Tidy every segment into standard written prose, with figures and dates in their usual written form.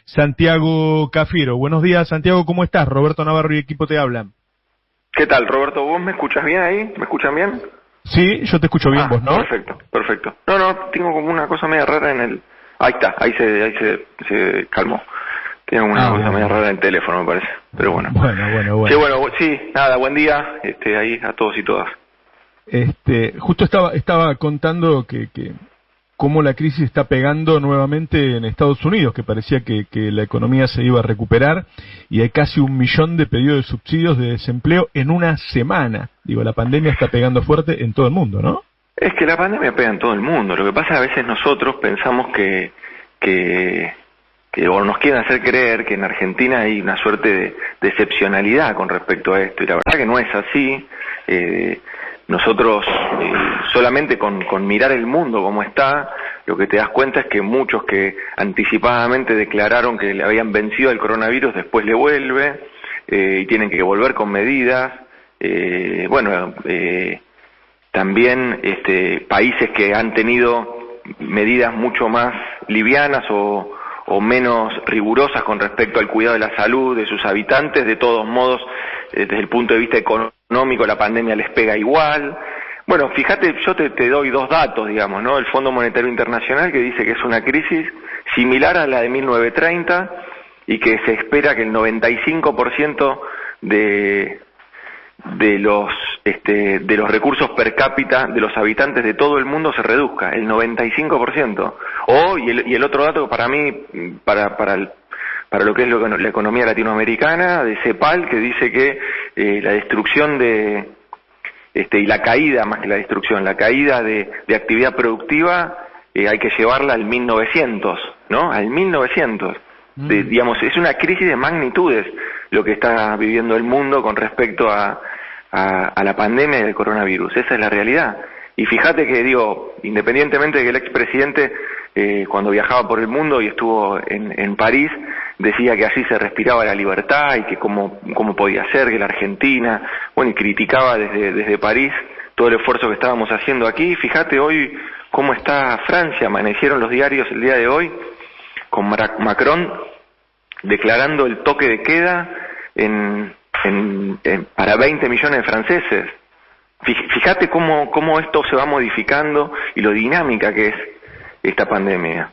Santiago Cafiero. Buenos días, Santiago, ¿cómo estás? Roberto Navarro y equipo te hablan. ¿Qué tal, Roberto? ¿Vos me escuchas bien ahí? ¿Me escuchan bien? Sí, yo te escucho bien, vos, ¿no? Perfecto. No, tengo como una cosa media rara en el... Ahí está, ahí se calmó. Tengo una cosa media rara en el teléfono, me parece. Pero bueno. Bueno. Sí, nada, buen día ahí a todos y todas. Justo estaba contando que cómo la crisis está pegando nuevamente en Estados Unidos, que parecía que la economía se iba a recuperar, y hay casi 1 millón de pedidos de subsidios de desempleo en una semana. Digo, la pandemia está pegando fuerte en todo el mundo, ¿no? Es que la pandemia pega en todo el mundo. Lo que pasa es que a veces nosotros pensamos que o nos quieren hacer creer que en Argentina hay una suerte de excepcionalidad con respecto a esto, y la verdad que no es así. Nosotros solamente con mirar el mundo como está, lo que te das cuenta es que muchos que anticipadamente declararon que le habían vencido el coronavirus después le vuelve, y tienen que volver con medidas. También países que han tenido medidas mucho más livianas o menos rigurosas con respecto al cuidado de la salud de sus habitantes, de todos modos, desde el punto de vista económico, la pandemia les pega igual. Bueno, fíjate, yo te doy 2 datos, digamos, ¿no? El Fondo Monetario Internacional, que dice que es una crisis similar a la de 1930 y que se espera que el 95% de los recursos per cápita de los habitantes de todo el mundo se reduzca, el 95%. Y el otro dato para mí, para lo que es la economía latinoamericana, de CEPAL, que dice que la destrucción y la caída, más que la destrucción, la caída de actividad productiva, hay que llevarla al 1900, ¿no? Al 1900. Digamos, es una crisis de magnitudes lo que está viviendo el mundo con respecto a la pandemia y del coronavirus. Esa es la realidad. Y fíjate que, digo, independientemente de que el expresidente, cuando viajaba por el mundo y estuvo en París, decía que así se respiraba la libertad y que cómo podía ser que la Argentina, y criticaba desde París todo el esfuerzo que estábamos haciendo aquí. Fíjate hoy cómo está Francia. Amanecieron los diarios el día de hoy con Macron declarando el toque de queda para 20 millones de franceses. Fíjate cómo esto se va modificando y lo dinámica que es esta pandemia.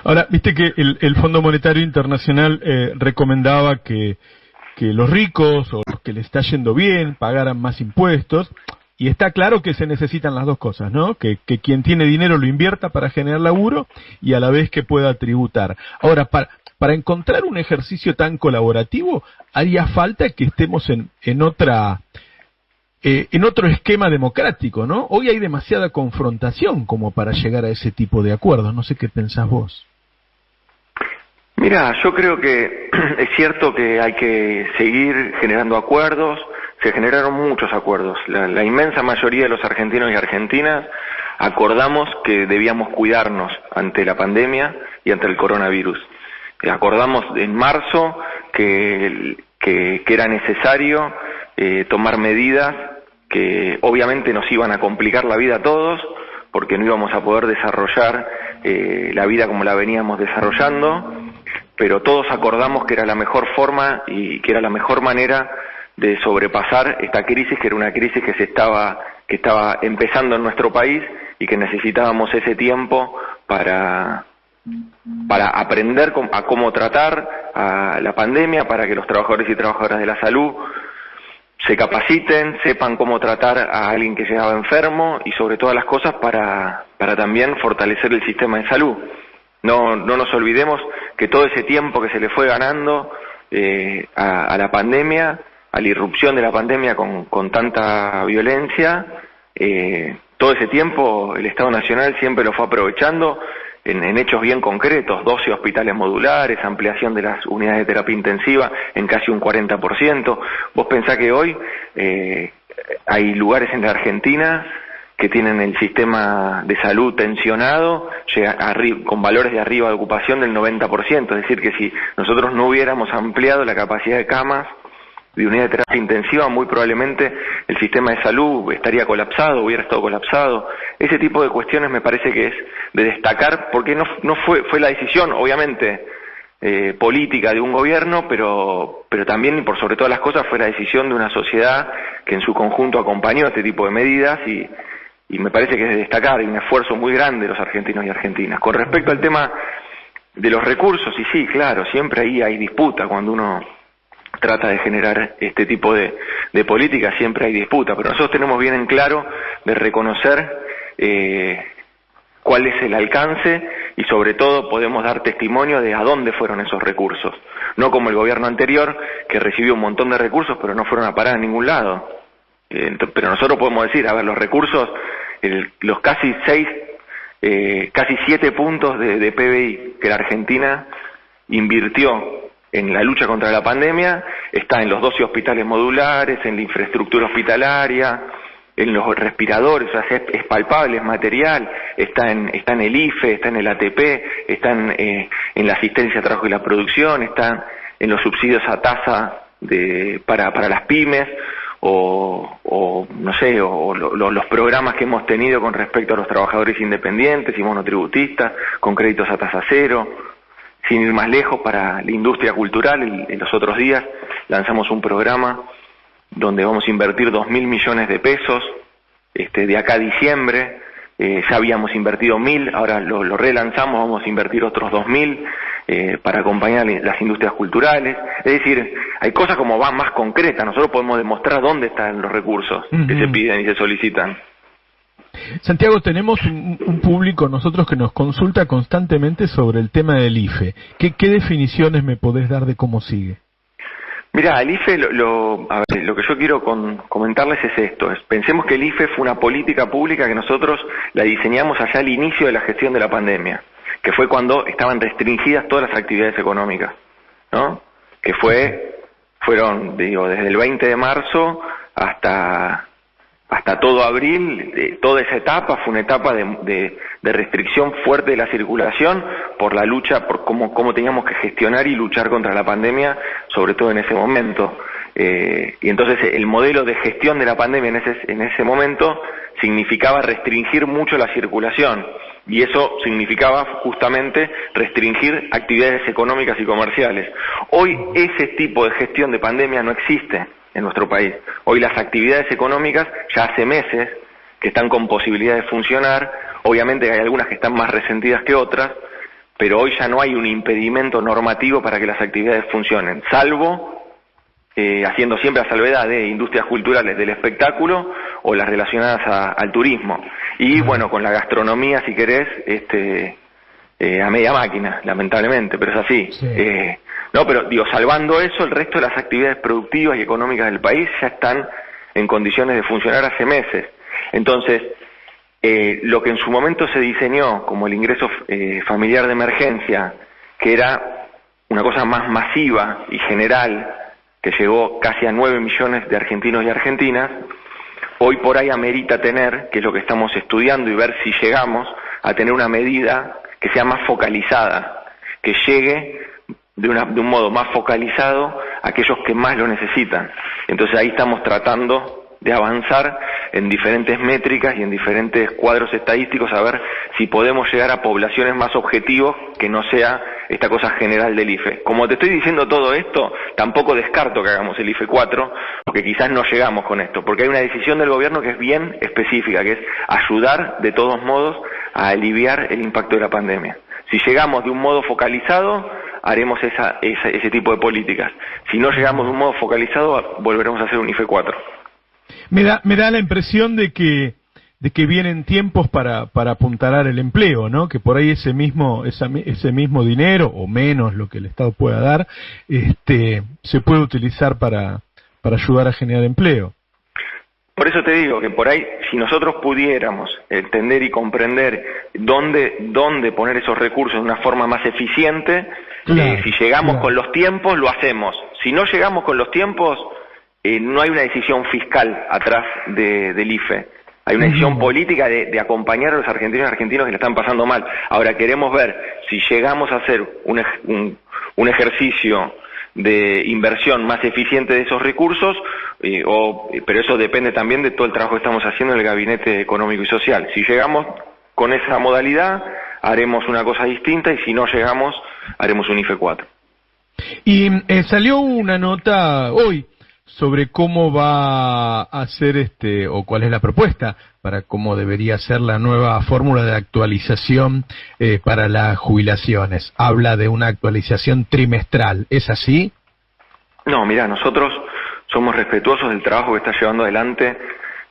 Ahora, viste que el Fondo Monetario Internacional recomendaba que los ricos o los que les está yendo bien pagaran más impuestos, y está claro que se necesitan las dos cosas, ¿no? Que quien tiene dinero lo invierta para generar laburo y a la vez que pueda tributar. Ahora, para encontrar un ejercicio tan colaborativo, haría falta que estemos en otro esquema democrático, ¿no? Hoy hay demasiada confrontación como para llegar a ese tipo de acuerdos. No sé qué pensás vos. Mira, yo creo que es cierto que hay que seguir generando acuerdos. Se generaron muchos acuerdos. La inmensa mayoría de los argentinos y argentinas acordamos que debíamos cuidarnos ante la pandemia y ante el coronavirus. Acordamos en marzo que era necesario tomar medidas que obviamente nos iban a complicar la vida a todos, porque no íbamos a poder desarrollar la vida como la veníamos desarrollando, pero todos acordamos que era la mejor forma y que era la mejor manera de sobrepasar esta crisis, que era una crisis que estaba empezando en nuestro país y que necesitábamos ese tiempo para aprender a cómo tratar a la pandemia, para que los trabajadores y trabajadoras de la salud se capaciten, sepan cómo tratar a alguien que llegaba enfermo, y sobre todas las cosas para también fortalecer el sistema de salud. No nos olvidemos que todo ese tiempo que se le fue ganando a la pandemia, a la irrupción de la pandemia con tanta violencia, todo ese tiempo el Estado Nacional siempre lo fue aprovechando en hechos bien concretos: 12 hospitales modulares, ampliación de las unidades de terapia intensiva en casi un 40%. Vos pensás que hoy hay lugares en la Argentina que tienen el sistema de salud tensionado, con valores de arriba de ocupación del 90%, es decir, que si nosotros no hubiéramos ampliado la capacidad de camas de unidad de terapia intensiva, muy probablemente el sistema de salud estaría colapsado, hubiera estado colapsado. Ese tipo de cuestiones me parece que es de destacar, porque no fue la decisión, obviamente, política de un gobierno, pero también, y por sobre todas las cosas, fue la decisión de una sociedad que en su conjunto acompañó este tipo de medidas, y me parece que es de destacar, y un esfuerzo muy grande de los argentinos y argentinas. Con respecto al tema de los recursos, y sí, claro, siempre ahí hay disputa cuando uno trata de generar este tipo de políticas, siempre hay disputa, pero nosotros tenemos bien en claro de reconocer cuál es el alcance, y sobre todo podemos dar testimonio de a dónde fueron esos recursos, no como el gobierno anterior, que recibió un montón de recursos pero no fueron a parar a ningún lado. Pero nosotros podemos decir, a ver, los recursos, los casi 7 puntos de PBI que la Argentina invirtió en la lucha contra la pandemia, está en los 12 hospitales modulares, en la infraestructura hospitalaria, en los respiradores, o sea, es palpable, es material, está en el IFE, está en el ATP, está en la asistencia al trabajo y la producción, está en los subsidios a tasa para las pymes, o no sé, los programas que hemos tenido con respecto a los trabajadores independientes y monotributistas, con créditos a tasa cero. Sin ir más lejos, para la industria cultural, en los otros días lanzamos un programa donde vamos a invertir 2.000 millones de pesos, de acá a diciembre. Ya habíamos invertido 1.000, ahora lo relanzamos, vamos a invertir otros 2.000 para acompañar las industrias culturales. Es decir, hay cosas como más concretas, nosotros podemos demostrar dónde están los recursos que se piden y se solicitan. Santiago, tenemos un público, nosotros, que nos consulta constantemente sobre el tema del IFE. ¿Qué definiciones me podés dar de cómo sigue? Mirá, el IFE, lo que yo quiero comentarles es esto. Pensemos que el IFE fue una política pública que nosotros la diseñamos allá al inicio de la gestión de la pandemia, que fue cuando estaban restringidas todas las actividades económicas, ¿no? Que fueron, desde el 20 de marzo hasta todo abril. Toda esa etapa fue una etapa de restricción fuerte de la circulación por la lucha, por cómo teníamos que gestionar y luchar contra la pandemia, sobre todo en ese momento. Y entonces el modelo de gestión de la pandemia en ese momento significaba restringir mucho la circulación, y eso significaba justamente restringir actividades económicas y comerciales. Hoy ese tipo de gestión de pandemia no existe en nuestro país. Hoy las actividades económicas ya hace meses que están con posibilidad de funcionar. Obviamente hay algunas que están más resentidas que otras, pero hoy ya no hay un impedimento normativo para que las actividades funcionen, salvo haciendo siempre la salvedad de industrias culturales del espectáculo o las relacionadas al turismo. Y bueno, con la gastronomía, si querés, a media máquina, lamentablemente, pero es así. Sí. No, pero salvando eso, el resto de las actividades productivas y económicas del país ya están en condiciones de funcionar hace meses. Entonces, lo que en su momento se diseñó como el ingreso familiar de emergencia, que era una cosa más masiva y general, que llegó casi a 9 millones de argentinos y argentinas, hoy por ahí amerita tener, que es lo que estamos estudiando, y ver si llegamos a tener una medida que sea más focalizada, que llegue de un modo más focalizado a aquellos que más lo necesitan. Entonces ahí estamos tratando de avanzar en diferentes métricas y en diferentes cuadros estadísticos, a ver si podemos llegar a poblaciones más objetivos, que no sea esta cosa general del IFE. Como te estoy diciendo todo esto, tampoco descarto que hagamos el IFE 4, porque quizás no llegamos con esto, porque hay una decisión del gobierno que es bien específica, que es ayudar de todos modos a aliviar el impacto de la pandemia. Si llegamos de un modo focalizado, haremos ese tipo de políticas. Si no llegamos de un modo focalizado, volveremos a hacer un IFE 4. Me da la impresión de que vienen tiempos para apuntalar el empleo, ¿no? Que por ahí ese mismo dinero, o menos lo que el Estado pueda dar, se puede utilizar para ayudar a generar empleo. Por eso te digo que por ahí, si nosotros pudiéramos entender y comprender dónde poner esos recursos de una forma más eficiente, claro, si llegamos con los tiempos, lo hacemos. Si no llegamos con los tiempos, no hay una decisión fiscal atrás del IFE. Hay una decisión política de acompañar a los argentinos y argentinos que le están pasando mal. Ahora queremos ver si llegamos a hacer un ejercicio de inversión más eficiente de esos recursos, pero eso depende también de todo el trabajo que estamos haciendo en el Gabinete Económico y Social. Si llegamos con esa modalidad, haremos una cosa distinta, y si no llegamos, haremos un IFE 4. Y salió una nota hoy sobre cómo va a ser o cuál es la propuesta para cómo debería ser la nueva fórmula de actualización para las jubilaciones. Habla de una actualización trimestral, ¿es así? No, mira, nosotros somos respetuosos del trabajo que está llevando adelante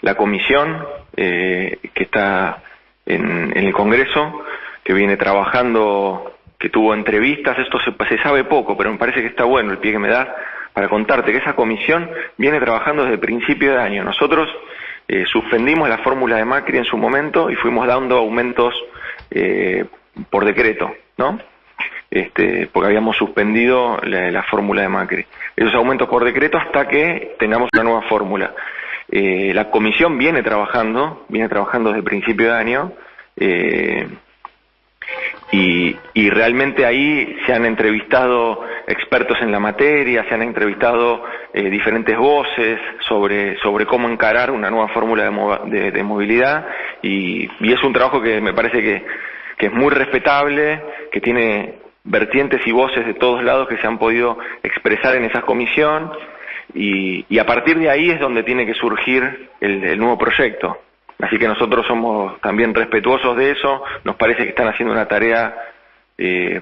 la comisión que está en el Congreso, que viene trabajando, que tuvo entrevistas. Esto se sabe poco, pero me parece que está bueno el pie que me das para contarte que esa comisión viene trabajando desde el principio de año. Nosotros suspendimos la fórmula de Macri en su momento y fuimos dando aumentos por decreto, ¿no? Porque habíamos suspendido la fórmula de Macri. Esos aumentos por decreto hasta que tengamos una nueva fórmula. La comisión viene trabajando desde el principio de año, y realmente ahí se han entrevistado expertos en la materia, se han entrevistado diferentes voces sobre cómo encarar una nueva fórmula de movilidad, y es un trabajo que me parece que es muy respetable, que tiene vertientes y voces de todos lados que se han podido expresar en esa comisión, y a partir de ahí es donde tiene que surgir el nuevo proyecto. Así que nosotros somos también respetuosos de eso. Nos parece que están haciendo una tarea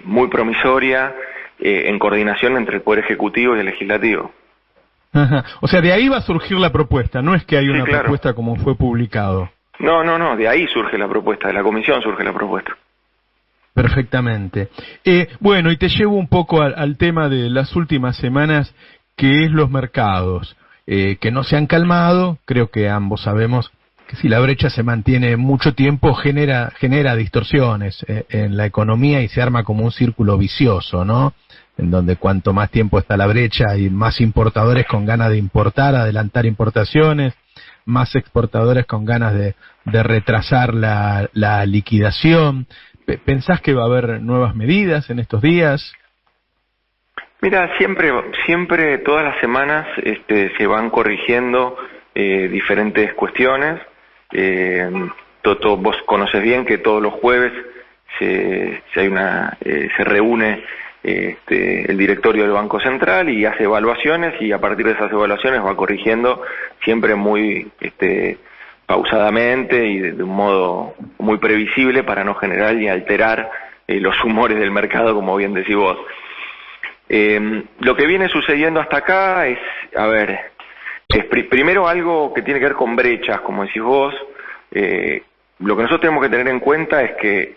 muy promisoria en coordinación entre el Poder Ejecutivo y el Legislativo. Ajá. O sea, de ahí va a surgir la propuesta, no es que hay una claro. propuesta como fue publicado. No, de ahí surge la propuesta, de la comisión surge la propuesta. Perfectamente. Bueno, y te llevo un poco al tema de las últimas semanas, que es los mercados, que no se han calmado. Creo que ambos sabemos que si la brecha se mantiene mucho tiempo genera distorsiones en la economía y se arma como un círculo vicioso, ¿no? En donde cuanto más tiempo está la brecha hay más importadores con ganas de importar, adelantar importaciones, más exportadores con ganas de retrasar la liquidación. ¿Pensás que va a haber nuevas medidas en estos días? Mira, siempre todas las semanas se van corrigiendo diferentes cuestiones. Vos conoces bien que todos los jueves se reúne el directorio del Banco Central y hace evaluaciones, y a partir de esas evaluaciones va corrigiendo siempre muy pausadamente y de un modo muy previsible para no generar ni alterar los humores del mercado, como bien decís vos. Lo que viene sucediendo hasta acá es primero algo que tiene que ver con brechas, como decís vos. Lo que nosotros tenemos que tener en cuenta es que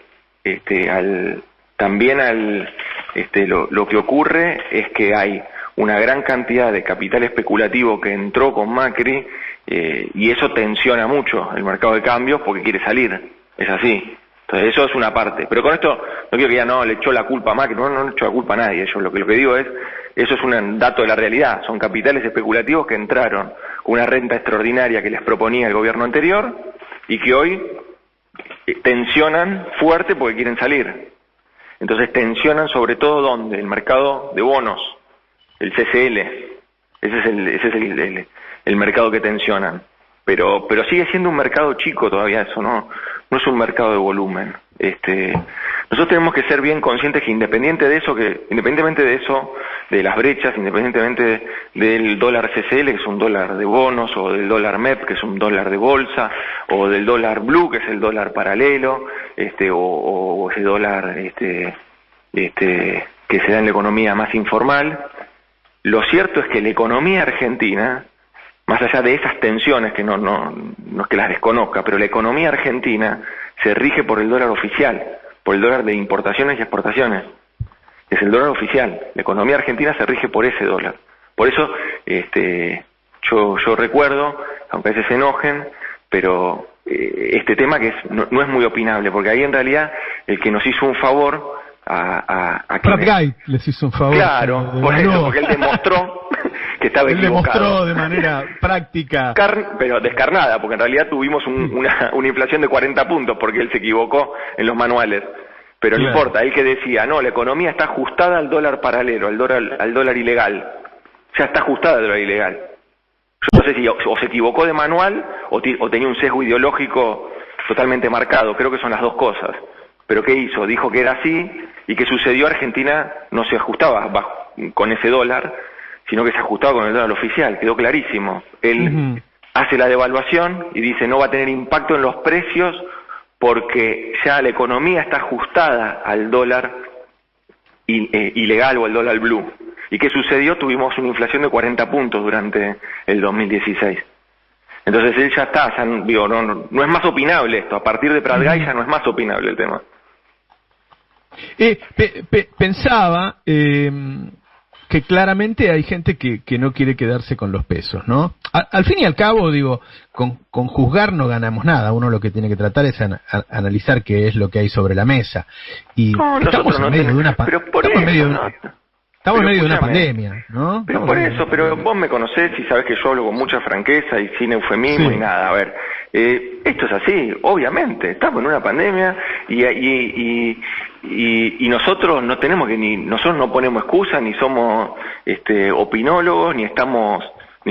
lo que ocurre es que hay una gran cantidad de capital especulativo que entró con Macri, y eso tensiona mucho el mercado de cambios porque quiere salir, es así. Entonces eso es una parte, pero con esto no quiero que ya le echó la culpa a Macri, no le echó la culpa a nadie. Yo lo que digo es, eso es un dato de la realidad, son capitales especulativos que entraron con una renta extraordinaria que les proponía el gobierno anterior y que hoy tensionan fuerte porque quieren salir. Entonces tensionan sobre todo ¿dónde? El mercado de bonos, el CCL, ese es el mercado que tensionan. Pero sigue siendo un mercado chico todavía, eso no es un mercado de volumen. Nosotros tenemos que ser bien conscientes que independientemente de eso, de las brechas, independientemente del dólar CCL, que es un dólar de bonos, o del dólar MEP, que es un dólar de bolsa, o del dólar blue, que es el dólar paralelo, o ese dólar que se da en la economía más informal, lo cierto es que la economía argentina, más allá de esas tensiones, que no es que las desconozca, pero la economía argentina se rige por el dólar oficial, por el dólar de importaciones y exportaciones. Es el dólar oficial. La economía argentina se rige por ese dólar. Por eso, yo recuerdo, aunque a veces se enojen, pero este tema que no es muy opinable, porque ahí en realidad el que nos hizo un favor a Pratt Guy les hizo un favor. Claro, por eso, porque él demostró que estaba equivocado. Él demostró de manera práctica. Pero descarnada, porque en realidad tuvimos una inflación de 40 puntos, porque él se equivocó en los manuales. pero no importa, él que decía, no, la economía está ajustada al dólar paralelo, al dólar ilegal, ya está ajustada al dólar ilegal. Yo no sé si o se equivocó de manual o tenía un sesgo ideológico totalmente marcado, creo que son las dos cosas. Pero ¿qué hizo? Dijo que era así, y ¿qué sucedió? Argentina no se ajustaba con ese dólar, sino que se ajustaba con el dólar oficial, quedó clarísimo. Él hace la devaluación y dice no va a tener impacto en los precios porque ya la economía está ajustada al dólar ilegal o al dólar blue. ¿Y qué sucedió? Tuvimos una inflación de 40 puntos durante el 2016. Entonces él ya está, digo, no es más opinable esto, a partir de Prat-Gay ya no es más opinable el tema. Pensaba que claramente hay gente que no quiere quedarse con los pesos, ¿no? Al fin y al cabo, digo, con juzgar no ganamos nada. Uno lo que tiene que tratar es analizar qué es lo que hay sobre la mesa. Y no, estamos en medio de una Estamos en medio de una pandemia, ¿no? Pero por eso, pero vos me conocés y sabés que yo hablo con mucha franqueza y sin eufemismo y nada. A ver, esto es así, obviamente, estamos en una pandemia y nosotros no tenemos nosotros no ponemos excusas, ni somos opinólogos, ni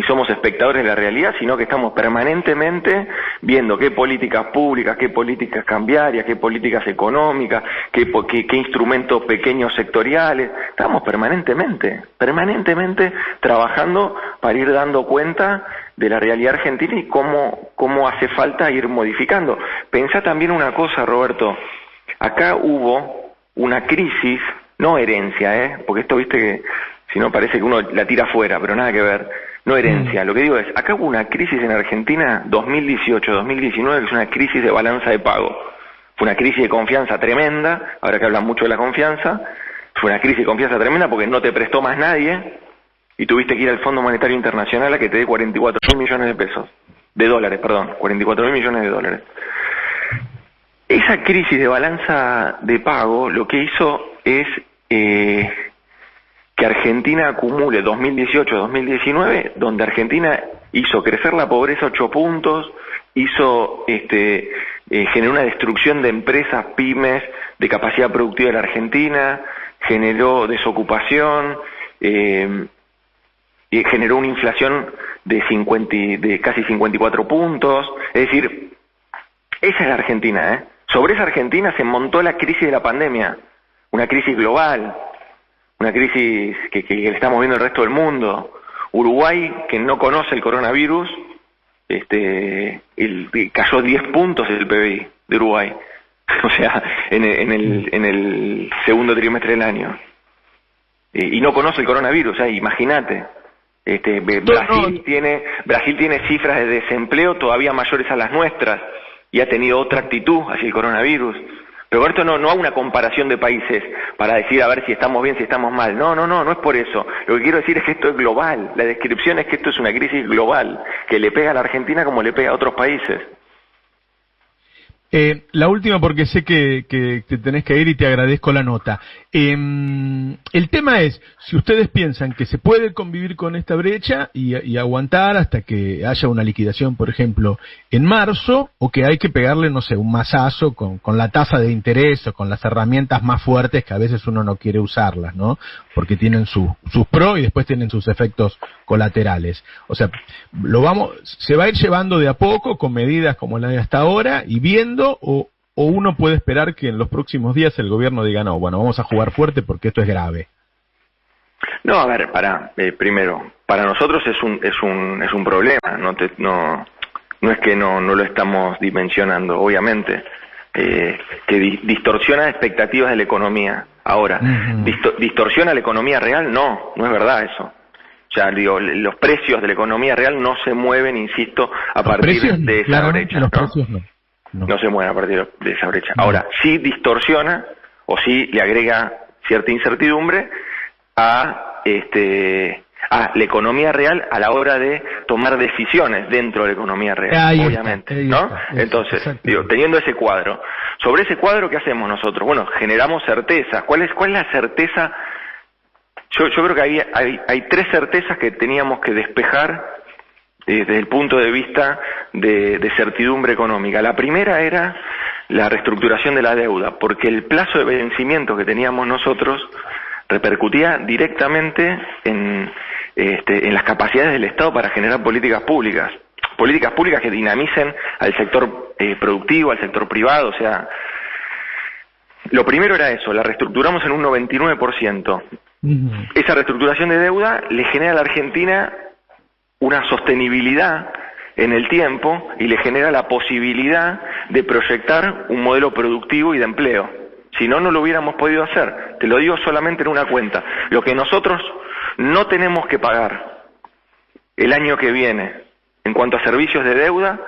somos espectadores de la realidad, sino que estamos permanentemente viendo qué políticas públicas, qué políticas cambiarias, qué políticas económicas, qué instrumentos pequeños sectoriales. Estamos permanentemente trabajando para ir dando cuenta de la realidad argentina y cómo hace falta ir modificando. Pensá también una cosa, Roberto, acá hubo una crisis, no herencia, porque esto, viste, que si no parece que uno la tira afuera, pero nada que ver. No herencia, lo que digo es, acá hubo una crisis en Argentina 2018-2019 que es una crisis de balanza de pago. Fue una crisis de confianza tremenda, ahora que hablan mucho de la confianza, fue una crisis de confianza tremenda porque no te prestó más nadie y tuviste que ir al Fondo Monetario Internacional a que te dé 44.000 millones de pesos, de dólares, perdón, 44.000 millones de dólares. Esa crisis de balanza de pago lo que hizo es que Argentina acumule 2018-2019, donde Argentina hizo crecer la pobreza 8 puntos, generó una destrucción de empresas, pymes, de capacidad productiva de la Argentina, generó desocupación, y generó una inflación de casi 54 puntos, es decir, esa es la Argentina, Sobre esa Argentina se montó la crisis de la pandemia, una crisis global, una crisis que estamos viendo el resto del mundo. Uruguay, que no conoce el coronavirus, cayó 10 puntos el PBI de Uruguay, o sea, en el segundo trimestre del año. Y no conoce el coronavirus, imagínate. Brasil tiene cifras de desempleo todavía mayores a las nuestras y ha tenido otra actitud hacia el coronavirus. Pero con esto no hago una comparación de países para decir a ver si estamos bien, si estamos mal. No es por eso. Lo que quiero decir es que esto es global. La descripción es que esto es una crisis global, que le pega a la Argentina como le pega a otros países. La última, porque sé que te tenés que ir y te agradezco la nota. El tema es, si ustedes piensan que se puede convivir con esta brecha y aguantar hasta que haya una liquidación, por ejemplo, en marzo, o que hay que pegarle, no sé, un mazazo con la tasa de interés o con las herramientas más fuertes que a veces uno no quiere usarlas, ¿no? Porque tienen sus pros y después tienen sus efectos colaterales. O sea, se va a ir llevando de a poco con medidas como la de hasta ahora y viendo, o uno puede esperar que en los próximos días el gobierno diga no, bueno, vamos a jugar fuerte porque esto es grave. No, a ver, primero, para nosotros es un problema, no es que no lo estamos dimensionando, obviamente, que distorsiona expectativas de la economía. Ahora, ¿distorsiona la economía real? No es verdad eso. O sea, digo, los precios de la economía real no se mueven, insisto, a partir de esa brecha. Los precios no se mueven a partir de esa brecha. Ahora, sí distorsiona o sí le agrega cierta incertidumbre a la economía real a la hora de tomar decisiones dentro de la economía real, obviamente, ¿no? Entonces, teniendo ese cuadro, sobre ese cuadro, ¿qué hacemos nosotros? Bueno, generamos certezas. ¿Cuál es la certeza? Yo creo que hay 3 certezas que teníamos que despejar desde el punto de vista de certidumbre económica. La primera era la reestructuración de la deuda, porque el plazo de vencimiento que teníamos nosotros repercutía directamente en las capacidades del Estado para generar políticas públicas que dinamicen al sector productivo, al sector privado. O sea, lo primero era eso, la reestructuramos en un 99%. Esa reestructuración de deuda le genera a la Argentina una sostenibilidad en el tiempo y le genera la posibilidad de proyectar un modelo productivo y de empleo. Si no, no lo hubiéramos podido hacer. Te lo digo solamente en una cuenta. Lo que nosotros no tenemos que pagar el año que viene en cuanto a servicios de deuda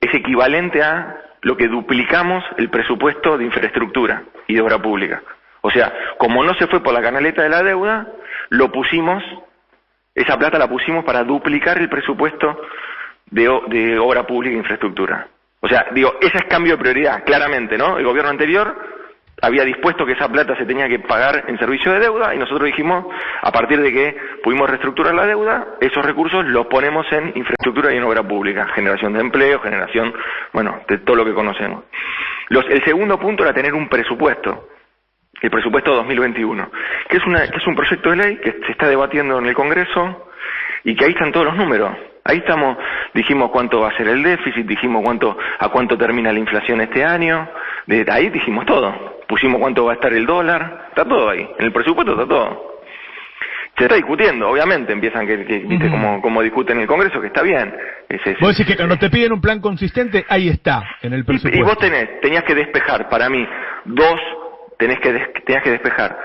es equivalente a lo que duplicamos el presupuesto de infraestructura y de obra pública. O sea, como no se fue por la canaleta de la deuda, esa plata la pusimos para duplicar el presupuesto de obra pública e infraestructura. O sea, digo, ese es cambio de prioridad, claramente, ¿no? El gobierno anterior había dispuesto que esa plata se tenía que pagar en servicio de deuda y nosotros dijimos, a partir de que pudimos reestructurar la deuda, esos recursos los ponemos en infraestructura y en obra pública, generación de empleo, generación, bueno, de todo lo que conocemos. El segundo punto era tener un presupuesto, el presupuesto 2021, que es un proyecto de ley que se está debatiendo en el Congreso y que ahí están todos los números. Ahí dijimos cuánto va a ser el déficit, dijimos a cuánto termina la inflación este año, desde ahí dijimos todo. Pusimos cuánto va a estar el dólar, está todo ahí, en el presupuesto está todo. Se está discutiendo, obviamente, empiezan viste como discuten en el Congreso, que está bien. Vos decís que cuando te piden un plan consistente, ahí está, en el presupuesto. Y vos tenías que despejar, para mí, tenías que despejar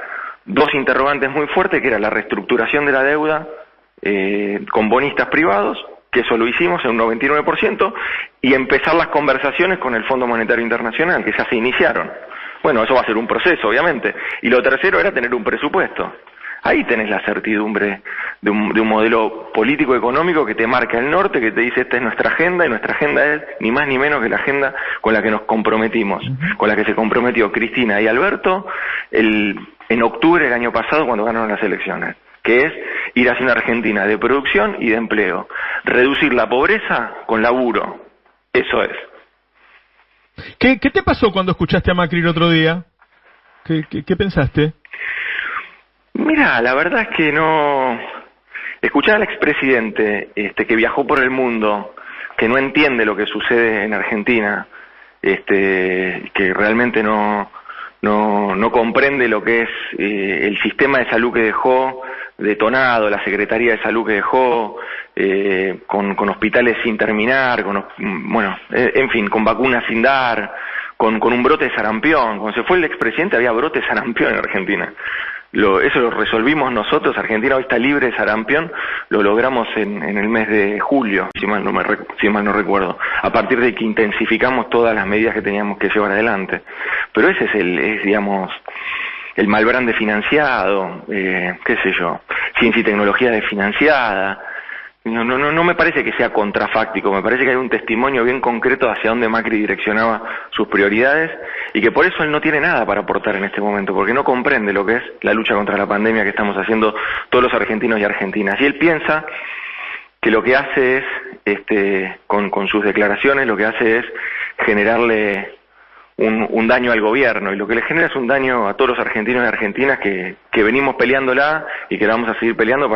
dos interrogantes muy fuertes, que era la reestructuración de la deuda con bonistas privados, que eso lo hicimos en un 99%, y empezar las conversaciones con el Fondo Monetario Internacional, que ya se iniciaron. Bueno, eso va a ser un proceso, obviamente. Y lo tercero era tener un presupuesto. Ahí tenés la certidumbre de un modelo político-económico que te marca el norte, que te dice esta es nuestra agenda, y nuestra agenda es ni más ni menos que la agenda con la que nos comprometimos, con la que se comprometió Cristina y Alberto en octubre del año pasado cuando ganaron las elecciones, que es ir hacia una Argentina de producción y de empleo, reducir la pobreza con laburo, eso es. ¿Qué te pasó cuando escuchaste a Macri el otro día? ¿Qué pensaste? Mira, la verdad es que no... Escuchar al expresidente que viajó por el mundo, que no entiende lo que sucede en Argentina, que realmente no comprende lo que es el sistema de salud que dejó detonado, la Secretaría de Salud que dejó, con hospitales sin terminar, en fin, con vacunas sin dar, con un brote de sarampión. Cuando se fue el expresidente había brote de sarampión en Argentina. Eso lo resolvimos nosotros. Argentina hoy está libre de sarampión, lo logramos en el mes de julio, si mal no recuerdo, a partir de que intensificamos todas las medidas que teníamos que llevar adelante. Pero ese es digamos, el Malbrán desfinanciado, qué sé yo, ciencia y tecnología desfinanciada. No me parece que sea contrafáctico, me parece que hay un testimonio bien concreto hacia dónde Macri direccionaba sus prioridades y que por eso él no tiene nada para aportar en este momento, porque no comprende lo que es la lucha contra la pandemia que estamos haciendo todos los argentinos y argentinas. Y él piensa que lo que hace es, con sus declaraciones, lo que hace es generarle un daño al gobierno, y lo que le genera es un daño a todos los argentinos y argentinas que venimos peleándola y que la vamos a seguir peleando